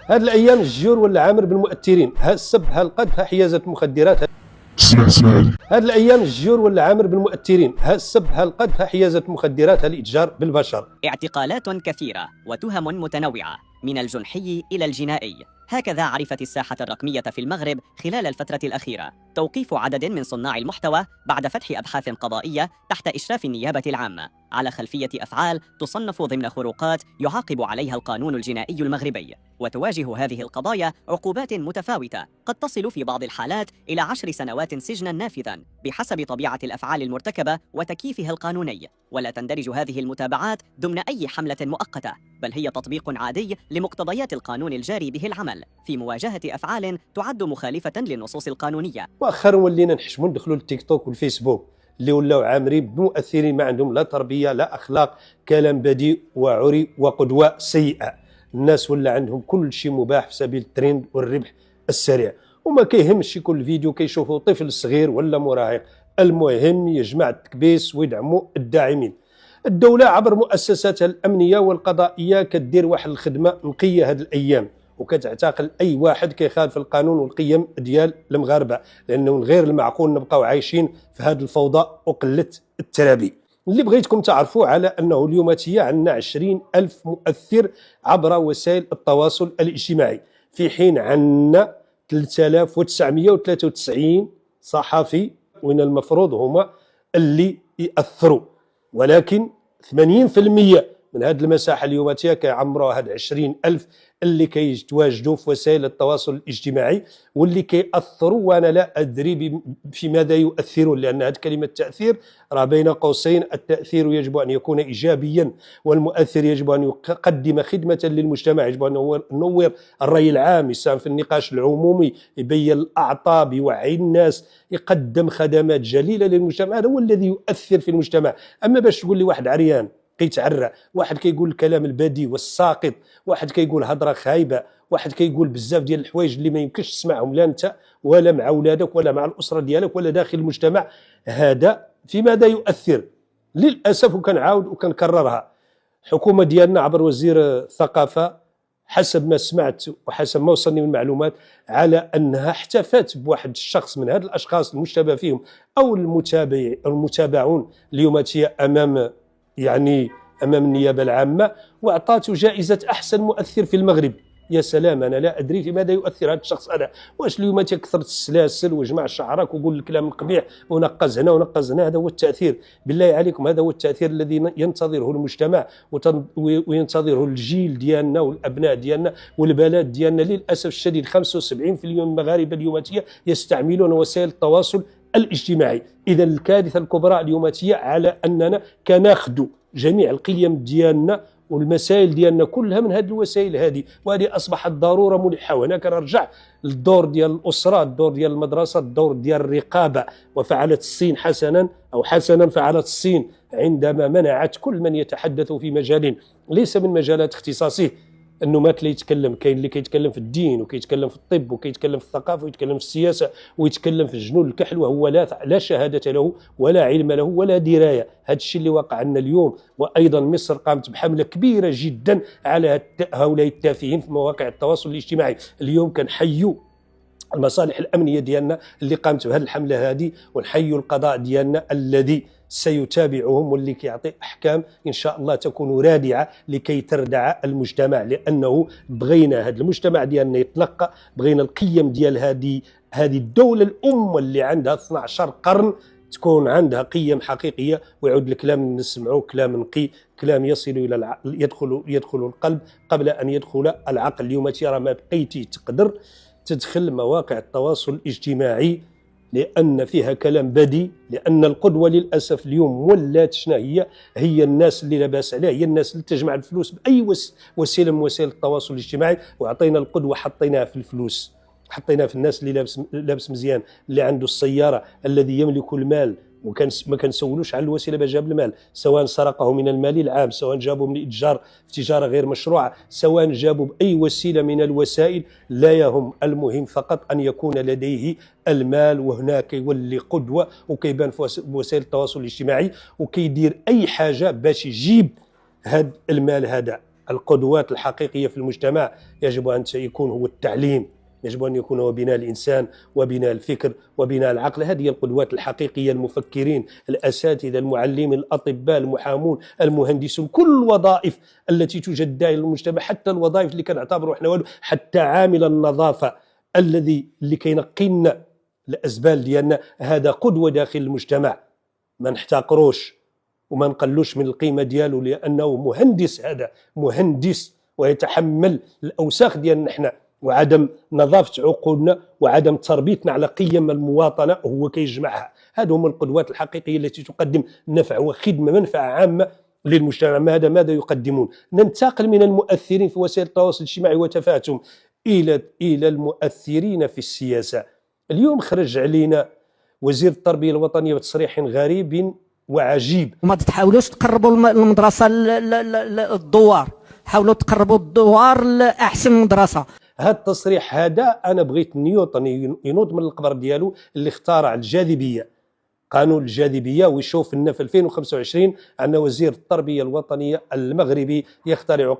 هاد الايام الجيور ولا عامر بالمؤثرين، ها السب ها القذف ها حيازه المخدرات. اسمع هذه. هاد الايام الجيور ولا عامر بالمؤثرين، ها السب ها القذف ها حيازه المخدرات ها الاتجار بالبشر. اعتقالات كثيرة وتهم متنوعة من الجنحي إلى الجنائي، هكذا عرفت الساحة الرقمية في المغرب خلال الفترة الأخيرة. توقيف عدد من صناع المحتوى بعد فتح أبحاث قضائية تحت إشراف النيابة العامة على خلفية أفعال تصنف ضمن خروقات يعاقب عليها القانون الجنائي المغربي. وتواجه هذه القضايا عقوبات متفاوتة قد تصل في بعض الحالات إلى 10 سنوات سجنا نافذا بحسب طبيعة الأفعال المرتكبة وتكييفها القانوني. ولا تندرج هذه المتابعات ضمن أي حملة مؤقتة، بل هي تطبيق عادي لمقتضيات القانون الجاري به العمل في مواجهة أفعال تعد مخالفة للنصوص القانونية. مؤخرا ولينا نحشموا ندخلوا للتيك توك والفيسبوك اللي ولاو عامرين بمؤثرين ما عندهم لا تربيه لا اخلاق، كلام بذيء وعري وقدوه سيئه. الناس ولا عندهم كل شيء مباح في سبيل الترند والربح السريع، وما كيهمش كل فيديو كيشوفوا طفل صغير ولا مراهق، المهم يجمع التكبيس ويدعموا الداعمين. الدوله عبر مؤسساتها الامنيه والقضائيه كدير واحد الخدمه نقيه هذه الايام، وكتعتقل اي واحد كيخالف القانون والقيم ديال المغاربه، لانه غير المعقول نبقاو عايشين في هذه الفوضى وقله الترابي. اللي بغيتكم تعرفوا على انه اليوماتيه عندنا 20,000 مؤثر عبر وسائل التواصل الاجتماعي، في حين عندنا 3993 صحفي وين المفروض هما اللي ياثروا، ولكن 80% من هذه المساحه اليوماتيه كيعمروها هاد 20,000 اللي كيتواجدوا في وسائل التواصل الاجتماعي واللي كيأثروا، وانا لا ادري في ماذا يؤثرون، لان هذه كلمه التاثير راه بين قوسين، التاثير يجب ان يكون ايجابيا، والمؤثر يجب ان يقدم خدمه للمجتمع، يجب ان ينور الراي العام، يساهم في النقاش العمومي، يبين الاعطاب، يوعي الناس، يقدم خدمات جليله للمجتمع. هذا هو الذي يؤثر في المجتمع. اما باش تقول لي واحد عريان كيتعرى، واحد كيقول الكلام البذيء والساقط، واحد كيقول هضره خايبه، واحد كيقول بزاف ديال الحوايج اللي ما يمكنش تسمعهم لا انت ولا مع اولادك ولا مع الاسره ديالك ولا داخل المجتمع، هذا في ماذا يؤثر؟ للاسف، وكنعاود وكنكررها، الحكومه ديالنا عبر وزير الثقافه حسب ما سمعت وحسب ما وصلني من معلومات على انها احتفت بواحد الشخص من هاد الاشخاص المشتبه فيهم او المتابعون اليوماتيه امام النيابه العامه، واعطاته جائزه احسن مؤثر في المغرب. يا سلام، انا لا ادري في ماذا يؤثر هذا الشخص. انا واش اليوم كثرت السلاسل وجمع شعرك وقول الكلام القبيح ونقز هنا ونقز هنا؟ هذا هو التاثير؟ بالله عليكم، هذا هو التاثير الذي ينتظره المجتمع وينتظره الجيل ديالنا والابناء ديالنا والبنات ديالنا. للاسف الشديد 75% من المغاربه اليوماتيه يستعملون وسائل التواصل الاجتماعي. اذا الكارثه الكبرى اليوماتيه على اننا كناخذ جميع القيم ديالنا والمسائل ديالنا كلها من هذه الوسائل هذه، وهذه اصبحت ضروره ملحه. وهنا كنرجع للدور ديال الاسره، الدور ديال المدرسه، الدور ديال الرقابه. وفعلت الصين حسنا، او حسنا فعلت الصين عندما منعت كل من يتحدث في مجال ليس من مجالات اختصاصه انه مات اللي يتكلم. كاين اللي كيتكلم في الدين وكيتكلم في الطب وكيتكلم في الثقافه ويتكلم في السياسه ويتكلم في الجنون الكحل، وهو لا شهاده له ولا علم له ولا درايه. هذا الشيء اللي وقع لنا اليوم. وايضا مصر قامت بحمله كبيره جدا على هؤلاء التافهين في مواقع التواصل الاجتماعي. اليوم كنحيوا المصالح الامنيه ديالنا اللي قامت بهذه الحمله هذه، ونحيوا القضاء ديالنا الذي سيتابعهم واللي كيعطي احكام ان شاء الله تكون رادعه لكي تردع المجتمع، لانه بغينا هذا المجتمع ديالنا يتلقى، بغينا القيم ديال هذه الدوله الام اللي عندها 12 قرن تكون عندها قيم حقيقيه. ويعود الكلام نسمعوه كلام نقي، كلام يصل الى يدخل القلب قبل ان يدخل العقل. اليوم راه ما بقيتي تقدر تدخل مواقع التواصل الاجتماعي لأن فيها كلام بدي، لأن القدوة للأسف اليوم ولات شنا هي الناس اللي لا باس عليها، هي الناس اللي تجمع الفلوس بأي وسيلة من وسائل التواصل الاجتماعي، وعطينا القدوة حطيناها في الفلوس، حطيناها في الناس اللي لابس مزيان، اللي عنده السيارة، الذي يملك المال. ما كنسولوش على الوسيله باش جاب المال، سواء سرقه من المال العام، سواء جابه من الاتجار في تجاره غير مشروعه، سواء جابه باي وسيله من الوسائل، لا يهم. المهم فقط ان يكون لديه المال، وهناك يولي قدوه وكيبان في وسائل التواصل الاجتماعي وكيدير اي حاجه باش يجيب هذا المال هذا. القدوات الحقيقية في المجتمع يجب أن يكون هو التعليم، يجب أن يكون هو بناء الإنسان وبناء الفكر وبناء العقل. هذه هي القدوات الحقيقية، المفكرين، الأساتذة، المعلمين، الأطباء، المحامون، المهندسون، كل الوظائف التي توجد داخل المجتمع، حتى الوظائف اللي كنعتبروا احنا والو، حتى عامل النظافة اللي كينقي لنا الأزبال ديالنا، هذا قدوة داخل المجتمع. ما نحتقروش وما نقلوش من القيمة ديالو، لأنه مهندس، هذا مهندس ويتحمل الأوساخ ديالنا احنا، وعدم نظافة عقولنا وعدم تربيتنا على قيم المواطنة هو كيجمعها. هذه هم القدوات الحقيقية التي تقدم نفع وخدمة، منفعة عامة للمجتمع. ماذا يقدمون؟ ننتقل من المؤثرين في وسائل التواصل الاجتماعي وتفاعلهم إلى المؤثرين في السياسة. اليوم خرج علينا وزير التربية الوطنية بتصريح غريب وعجيب. وما تحاولوش تقربوا المدرسة للدوار، حاولوا تقربوا الدوار لأحسن مدرسة. هذا التصريح هذا أنا بغيت نيوتن ينوض من القبر ديالو اللي اخترع الجاذبية، قانون الجاذبية، ويشوف لنا في 2025 أن وزير التربية الوطنية المغربي يخترع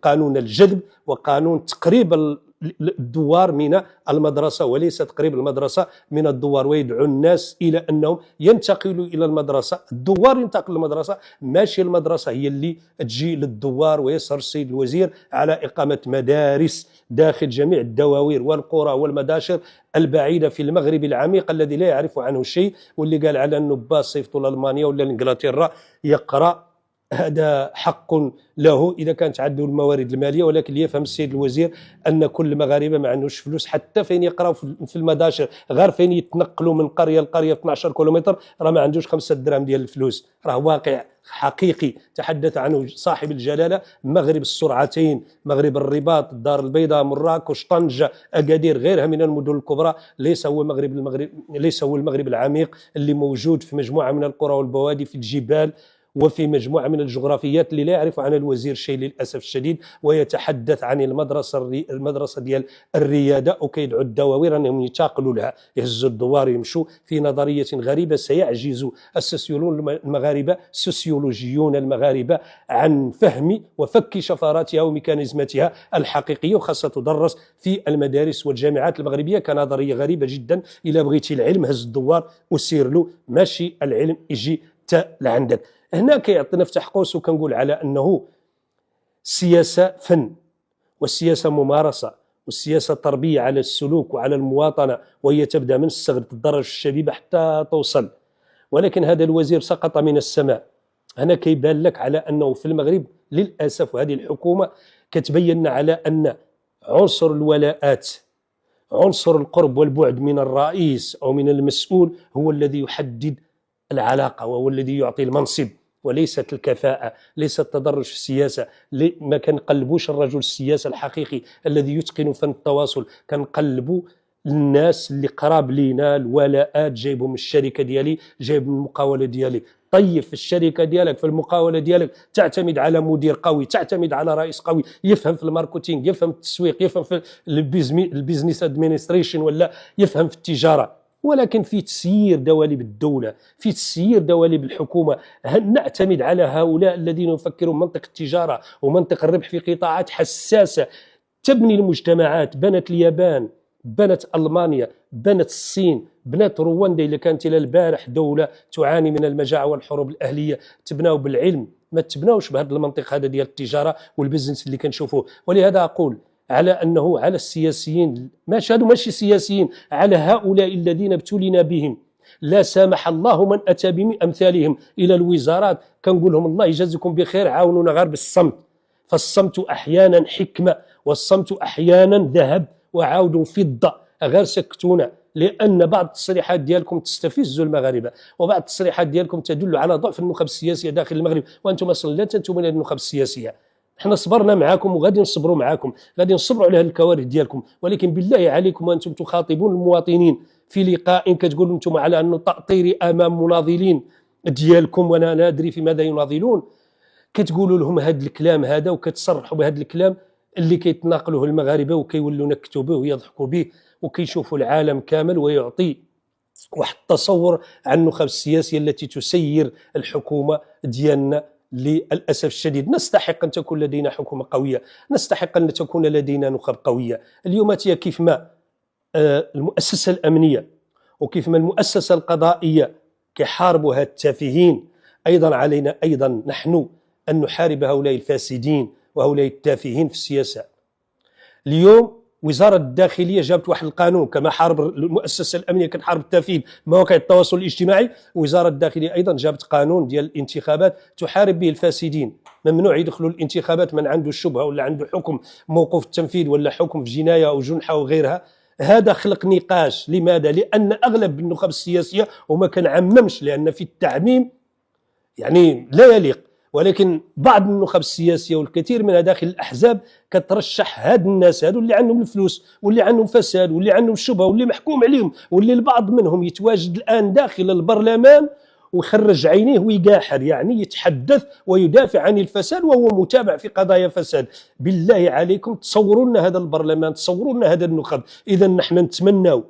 قانون الجذب وقانون تقريب الدوار من المدرسة وليس تقريب المدرسة من الدوار، ويدعو الناس إلى أنهم ينتقلوا إلى المدرسة. الدوار ينتقل للمدرسة، ماشي المدرسة هي اللي تجي للدوار. ويسهر السيد الوزير على إقامة مدارس داخل جميع الدواوير والقرى والمداشر البعيدة في المغرب العميق الذي لا يعرف عنه شيء، واللي قال على أنه باص صيفطوا لألمانيا ولا لإنجلترا يقرأ، هذا حق له إذا كانت عنده الموارد المالية. ولكن ليفهم السيد الوزير أن كل المغاربة ما عندوش فلوس حتى فين يقراوا في المداشر، غير فين يتنقلوا من قرية لقرية 12 كيلومتر راه ما عندوش 5 دراهم ديال الفلوس. راه واقع حقيقي تحدث عنه صاحب الجلالة. مغرب السرعتين، مغرب الرباط، الدار البيضاء، مراكش، طنجة، أكادير، غيرها من المدن الكبرى، ليس هو المغرب العميق اللي موجود في مجموعة من القرى والبوادي في الجبال وفي مجموعة من الجغرافيات اللي لا يعرف عنها الوزير شيء للأسف الشديد. ويتحدث عن المدرسة ديال الريادة، وكيدعو الدواوير أنهم يتاقلوا لها، يهزوا الدوار، يمشوا في نظرية غريبة سيعجز السوسيولوجيون المغاربة عن فهم وفك شفراتها وميكانيزماتها الحقيقية، وخاصة تدرس في المدارس والجامعات المغربية كنظرية غريبة جدا. إلا بغيتي العلم هز الدوار وسير له، ماشي العلم يجي لعندك. هنا كيعطي نفتح قوس وكنقول على أنه السياسة فن، والسياسة ممارسة، والسياسة تربية على السلوك وعلى المواطنة، وهي تبدأ من الصغر تدرج الشبيبة حتى توصل. ولكن هذا الوزير سقط من السماء. هنا كيبان لك على أنه في المغرب للأسف وهذه الحكومة كتبين على أن عنصر الولاءات، عنصر القرب والبعد من الرئيس أو من المسؤول هو الذي يحدد العلاقة، وهو الذي يعطي المنصب، وليست الكفاءة، ليس التدرج في السياسة. ما كنقلبوش الرجل السياسة الحقيقي الذي يتقن فن التواصل، كنقلبوا الناس اللي قراب لينا، الولاءات جايبهم من الشركة ديالي، جايب من المقاولة ديالي. طيب في الشركة ديالك، في المقاولة ديالك، تعتمد على مدير قوي، تعتمد على رئيس قوي يفهم في الماركتينغ، يفهم في التسويق، يفهم في البيزنس ادمينستريشن، ولا يفهم في التجارة. ولكن في تسيير دواليب الدولة، في تسيير دواليب الحكومة، نعتمد على هؤلاء الذين يفكرون منطق التجارة ومنطق الربح في قطاعات حساسة تبني المجتمعات. بنت اليابان، بنت ألمانيا، بنت الصين، بنت رواندا اللي كانت إلى البارح دولة تعاني من المجاعة والحروب الأهلية. تبناو بالعلم، ما تبناوش بهذا المنطق هذا ديال التجارة والبزنس اللي كنشوفوه. ولهذا أقول على أنه على السياسيين، ماشي سياسيين، على هؤلاء الذين ابتلينا بهم، لا سامح الله من أتى بأمثالهم إلى الوزارات، كنقول لهم الله يجازيكم بخير، عاونونا غير بالصمت. فالصمت أحيانا حكمة، والصمت أحيانا ذهب وعود فضة. غير سكتونا، لأن بعض التصريحات ديالكم تستفز المغاربة، وبعض التصريحات ديالكم تدل على ضعف النخب السياسية داخل المغرب، وأنتم أصلا لا تنتمون إلى النخب السياسية. احنا صبرنا معكم وغادي نصبروا معكم، غادي نصبروا على الكوارث ديالكم. ولكن بالله عليكم وانتم تخاطبون المواطنين في لقاء كتقولوا انتم على انه تأطيري امام مناضلين ديالكم، وانا لا ادري في ماذا يناضلون، كتقولوا لهم هذا الكلام هذا وكتصرحوا بهذا الكلام اللي كيتناقلوه المغاربه وكيولوا نكتوا به ويضحكوا به وكيشوفوا العالم كامل، ويعطي واحد التصور عن النخب السياسيه التي تسير الحكومه ديالنا للأسف الشديد نستحق أن تكون لدينا حكومة قوية، نستحق أن تكون لدينا نخب قوية. اليوم كيف ما المؤسسة الأمنية وكيف ما المؤسسة القضائية كيحاربوا هاد التافهين، أيضا علينا أيضا نحن أن نحارب هؤلاء الفاسدين وهؤلاء التافهين في السياسة. اليوم وزارة الداخلية جابت واحد القانون، كما حارب المؤسسة الأمنية كتحارب التافهين مواقع التواصل الاجتماعي، وزارة الداخلية أيضا جابت قانون ديال الانتخابات تحارب به الفاسدين. ممنوع يدخلوا الانتخابات من عنده الشبهة ولا عنده حكم موقوف التنفيذ ولا حكم في جناية أو جنحة وغيرها. هذا خلق نقاش. لماذا؟ لأن أغلب النخب السياسية، وما كنعممش لأن في التعميم يعني لا يليق، ولكن بعض النخب السياسيه والكثير منها داخل الاحزاب كترشح هاد الناس هادو اللي عندهم الفلوس واللي عندهم فساد واللي عندهم الشبهه واللي محكوم عليهم، واللي البعض منهم يتواجد الان داخل البرلمان ويخرج عينيه ويقاحر، يعني يتحدث ويدافع عن الفساد وهو متابع في قضايا فساد. بالله عليكم تصوروا لنا هذا البرلمان، تصوروا لنا هذا النخب. اذا نحن نتمناو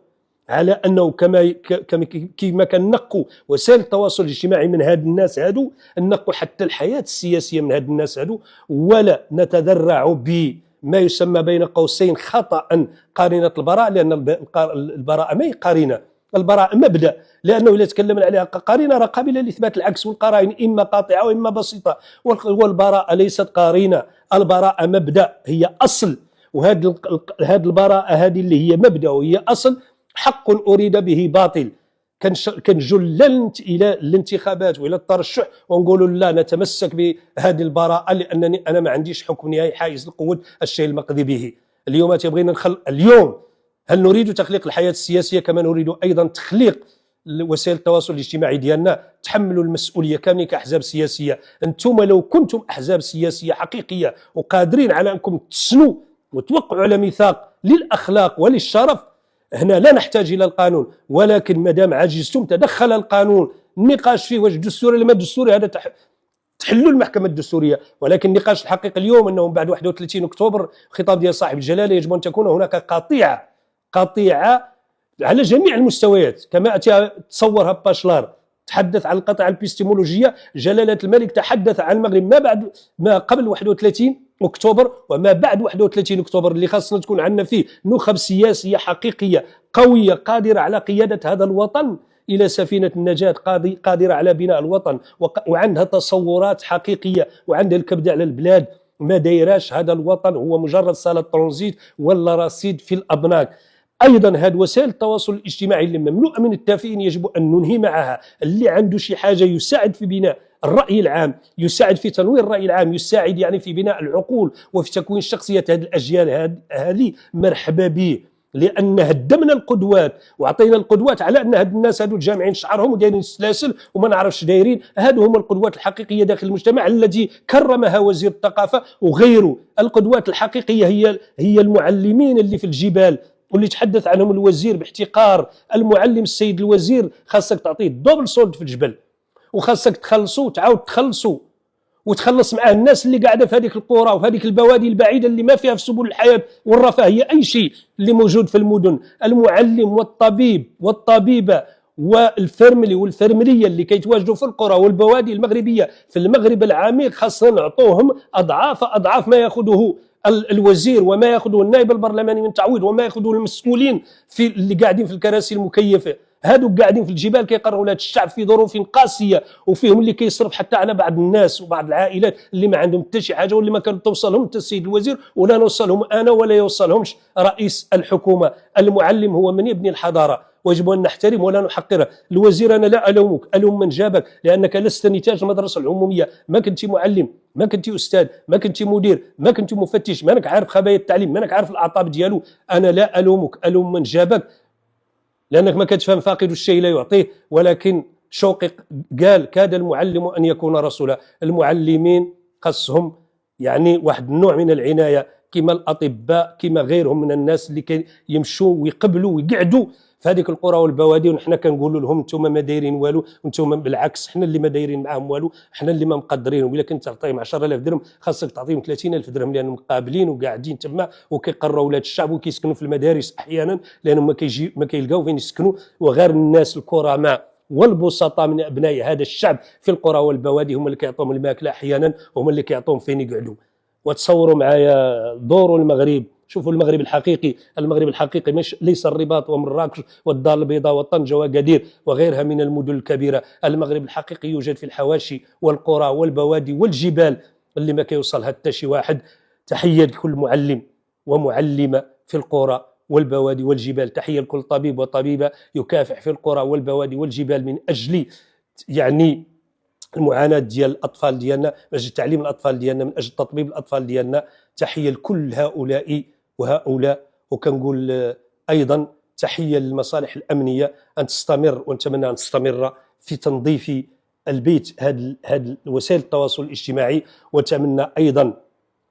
على انه كما كنقوا وسائل التواصل الاجتماعي من هاد الناس هادو، نقوا حتى الحياه السياسيه من هاد الناس هادو، ولا نتذرع بما يسمى بين قوسين خطا قارنه البراءه، لان البراءه ما هي قارنه، البراءه مبدا، لانه اذا تكلمنا عليها قارنه راه قابله لاثبات العكس، والقرائن اما قاطعه واما بسيطه، والبراءه ليست قارنه، البراءه مبدا هي اصل. وهذه البراءه هذه اللي هي مبدا وهي اصل حق أريد به باطل. كنجل إلى الانتخابات وإلى الترشح ونقولوا لا نتمسك بهذه البراءة لأنني أنا ما عنديش حكم نهائي حائز لقوة الشيء المقضي به. اليوم تبغينا اليوم هل نريد تخليق الحياة السياسية كما نريد أيضا تخليق وسائل التواصل الاجتماعي ديالنا؟ تحملوا المسؤولية كاملين كأحزاب سياسية. أنتم لو كنتم أحزاب سياسية حقيقية وقادرين على أنكم تسنوا وتوقعوا على ميثاق للأخلاق وللشرف، هنا لا نحتاج الى القانون. ولكن ما دام عجزتم تدخل القانون، النقاش فيه واش دستوري ولا ما دستوري هذا تحلوا المحكمه الدستوريه. ولكن النقاش الحقيقي اليوم انه بعد 31 اكتوبر خطاب ديال صاحب الجلاله يجب ان تكون هناك قطيعه على جميع المستويات، كما تصورها باشلار تحدث عن القطيعه الابستمولوجيه. جلاله الملك تحدث عن المغرب ما قبل 31 اكتوبر وما بعد 31 اكتوبر، اللي خاصنا تكون عندنا فيه نخب سياسيه حقيقيه قويه قادره على قياده هذا الوطن الى سفينه النجاه، قادره على بناء الوطن وعندها تصورات حقيقيه وعندها الكبد على البلاد. ما دايراش هذا الوطن هو مجرد صاله ترانزيت ولا رصيد في الابناك. ايضا هذه وسائل التواصل الاجتماعي اللي مملوءه من التافهين يجب ان ننهي معها. اللي عنده شي حاجه يساعد في بناء الرأي العام، يساعد في تنوير الرأي العام، يساعد يعني في بناء العقول وفي تكوين شخصية هذه الأجيال هذه، مرحبا به. لأن هدمنا القدوات وعطينا القدوات على أن هاد الناس هادو جامعين شعرهم ودايرين السلاسل وما نعرفش دايرين. هادو هم القدوات الحقيقية داخل المجتمع التي كرمها وزير الثقافة وغيره. القدوات الحقيقية هي المعلمين اللي في الجبال واللي تحدث عنهم الوزير باحتقار. المعلم السيد الوزير خاصك تعطيه دوبل سولد في الجبل، وخاصك تخلصوا وتعاود تخلصوا وتخلص معاه الناس اللي قاعده في هذيك القرى وفي هذيك البوادي البعيده اللي ما فيها في سبل الحياه والرفاهيه اي شيء اللي موجود في المدن. المعلم والطبيب والطبيبه والفرملي والفرمليه اللي كيتواجدوا في القرى والبوادي المغربيه في المغرب العميق خاصنا نعطوهم اضعاف ما ياخذه الوزير وما ياخذه النائب البرلماني من تعويض وما ياخذه المسؤولين اللي قاعدين في الكراسي المكيفه. هادو قاعدين في الجبال كيقروا ولاد الشعب في ظروف قاسيه، وفيهم اللي كيصرف حتى على بعض الناس وبعض العائلات اللي ما عندهم حتى شي حاجه واللي ما كانت توصلهم حتى السيد الوزير ولا نوصلهم انا ولا يوصلهمش رئيس الحكومه. المعلم هو من يبني الحضاره ويجب ان نحترم ولا نحقره. الوزير انا لا الومك، الوم من جابك لانك لست نتاج المدرسه العموميه، ما كنتي معلم، ما كنتي استاذ، ما كنتي مدير، ما كنتي مفتش، مانك عارف خبايا التعليم، مانك عارف الاعطاب ديالو. انا لا الومك، الوم من جابك لأنك ما كتفهم فاقد الشيء لا يعطيه. ولكن شوقي قال كاد المعلم أن يكون رسولا. المعلمين خصهم يعني واحد النوع من العناية كما الأطباء كما غيرهم من الناس اللي يمشوا ويقبلوا ويقعدوا في هذيك القرى والبوادي، ونحن كنقولوا لهم انتم ما دايرين والو، وانتم بالعكس حنا اللي ما دايرين معاهم والو، حنا اللي ما مقدرينهم. الا كنت تعطيهم 10,000 درهم خاصك تعطيهم 30,000 درهم لانهم قابلين وقاعدين تما وكيقروا اولاد الشعب وكيسكنوا في المدارس احيانا لانهم ما كيلقاو فين يسكنوا، وغير الناس الكرماء والبسطاء من أبناء هذا الشعب في القرى والبوادي هم اللي كيعطوهم الماكلة أحيانا، وهم اللي كيعطوهم فين يقعدوا. وتصوروا معايا دور المغرب، شوفوا المغرب الحقيقي، المغرب الحقيقي مش ليس الرباط ومراكش والدار البيضاء وطنجة وأكادير وغيرها من المدن الكبيرة. المغرب الحقيقي يوجد في الحواشي والقرى والبوادي والجبال اللي ما كيوصلها حتى شي واحد. تحية لكل معلم ومعلمة في القرى والبوادي والجبال، تحية لكل طبيب وطبيبة يكافح في القرى والبوادي والجبال من أجل يعني المعاناة ديال الأطفال ديالنا، من أجل تعليم الأطفال ديالنا، من أجل تطبيب الأطفال ديالنا. تحية لكل هؤلاء وهؤلاء. وكنقول أيضا تحية للمصالح الأمنية أن تستمر، ونتمنى أن تستمر في تنظيف البيت هذه وسائل التواصل الاجتماعي. ونتمنى أيضا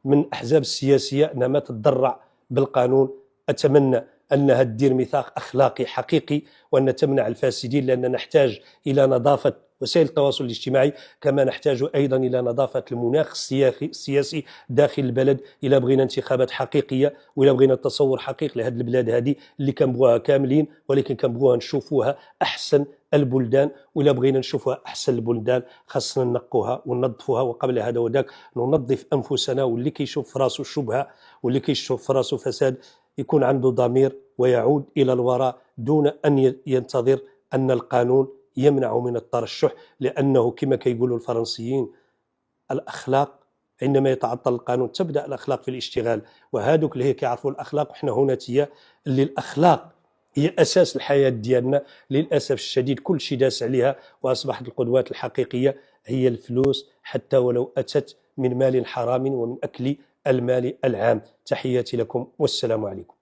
من الأحزاب السياسية أنها ما تتضرع بالقانون. أتمنى أنها تدير ميثاق أخلاقي حقيقي، وأن تمنع الفاسدين، لأننا نحتاج إلى نظافة وسائل التواصل الاجتماعي، كما نحتاج أيضا إلى نظافة المناخ السياسي داخل البلد. إلى بغينا انتخابات حقيقية، وإلى بغينا تصور حقيقي لهذه البلاد هذه اللي كنبغوها كاملين، ولكن كنبغوها نشوفوها أحسن البلدان. وإلى بغينا نشوفوها أحسن البلدان خاصنا ننقوها وننظفوها، وقبل هذا وذاك ننظف أنفسنا. واللي كيشوف في راسه شبهة واللي كيشوف في راسه فساد يكون عنده ضمير ويعود إلى الوراء دون أن ينتظر أن القانون يمنع من الترشح. لأنه كما كيقولوا الفرنسيين الأخلاق عندما يتعطل القانون تبدأ الأخلاق في الاشتغال. وهذوك اللي كيعرفوا الأخلاق، وحنا هناتية اللي الأخلاق هي أساس الحياة ديالنا. للأسف الشديد كل شيء داس عليها، وأصبحت القدوات الحقيقية هي الفلوس، حتى ولو أتت من مال حرام ومن أكل المال العام. تحياتي لكم والسلام عليكم.